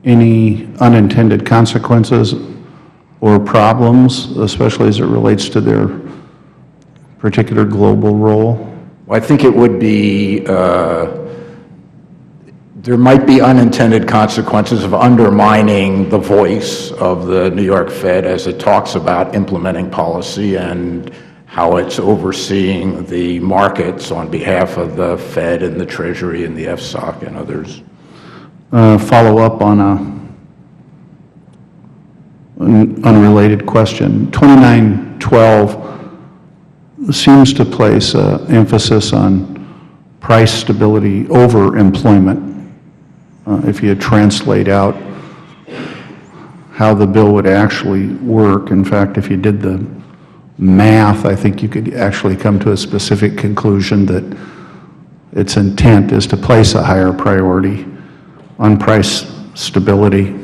any unintended consequences or problems, especially as it relates to their particular global role? Well, I think it would be, there might be unintended consequences of undermining the voice of the New York Fed as it talks about implementing policy and how it's overseeing the markets on behalf of the Fed and the Treasury and the FSOC and others. Follow up on an unrelated question. 2912 seems to place emphasis on price stability over employment. If you translate out how the bill would actually work, in fact, if you did the math, I think you could actually come to a specific conclusion that its intent is to place a higher priority on price stability.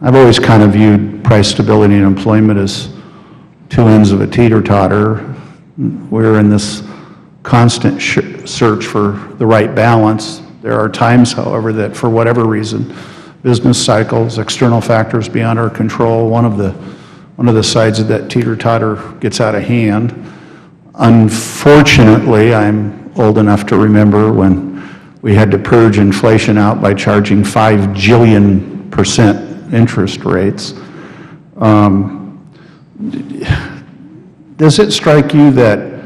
I've always kind of viewed price stability and employment as two ends of a teeter-totter. We're in this constant search for the right balance. There are times, however, that for whatever reason, business cycles, external factors beyond our control, one of the sides of that teeter-totter gets out of hand. Unfortunately, I'm old enough to remember when we had to purge inflation out by charging 5 jillion% interest rates. Does it strike you that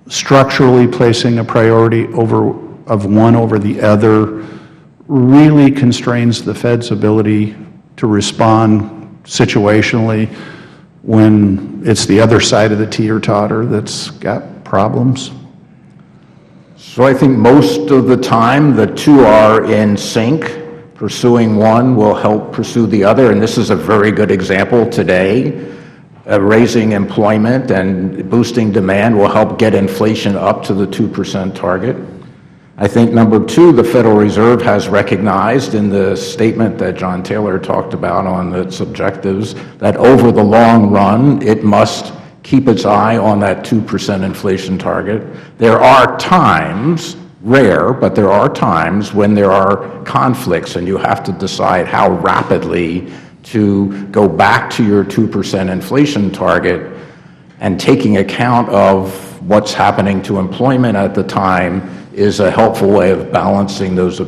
structurally placing a priority of one over the other really constrains the Fed's ability to respond situationally when it's the other side of the teeter-totter that's got problems? So I think most of the time the two are in sync. Pursuing one will help pursue the other, and this is a very good example today. Raising employment and boosting demand will help get inflation up to the 2% target. I think number two, the Federal Reserve has recognized in the statement that John Taylor talked about on its objectives that over the long run, it must keep its eye on that 2% inflation target. There are times, rare, but there are times when there are conflicts and you have to decide how rapidly to go back to your 2% inflation target, and taking account of what's happening to employment at the time is a helpful way of balancing those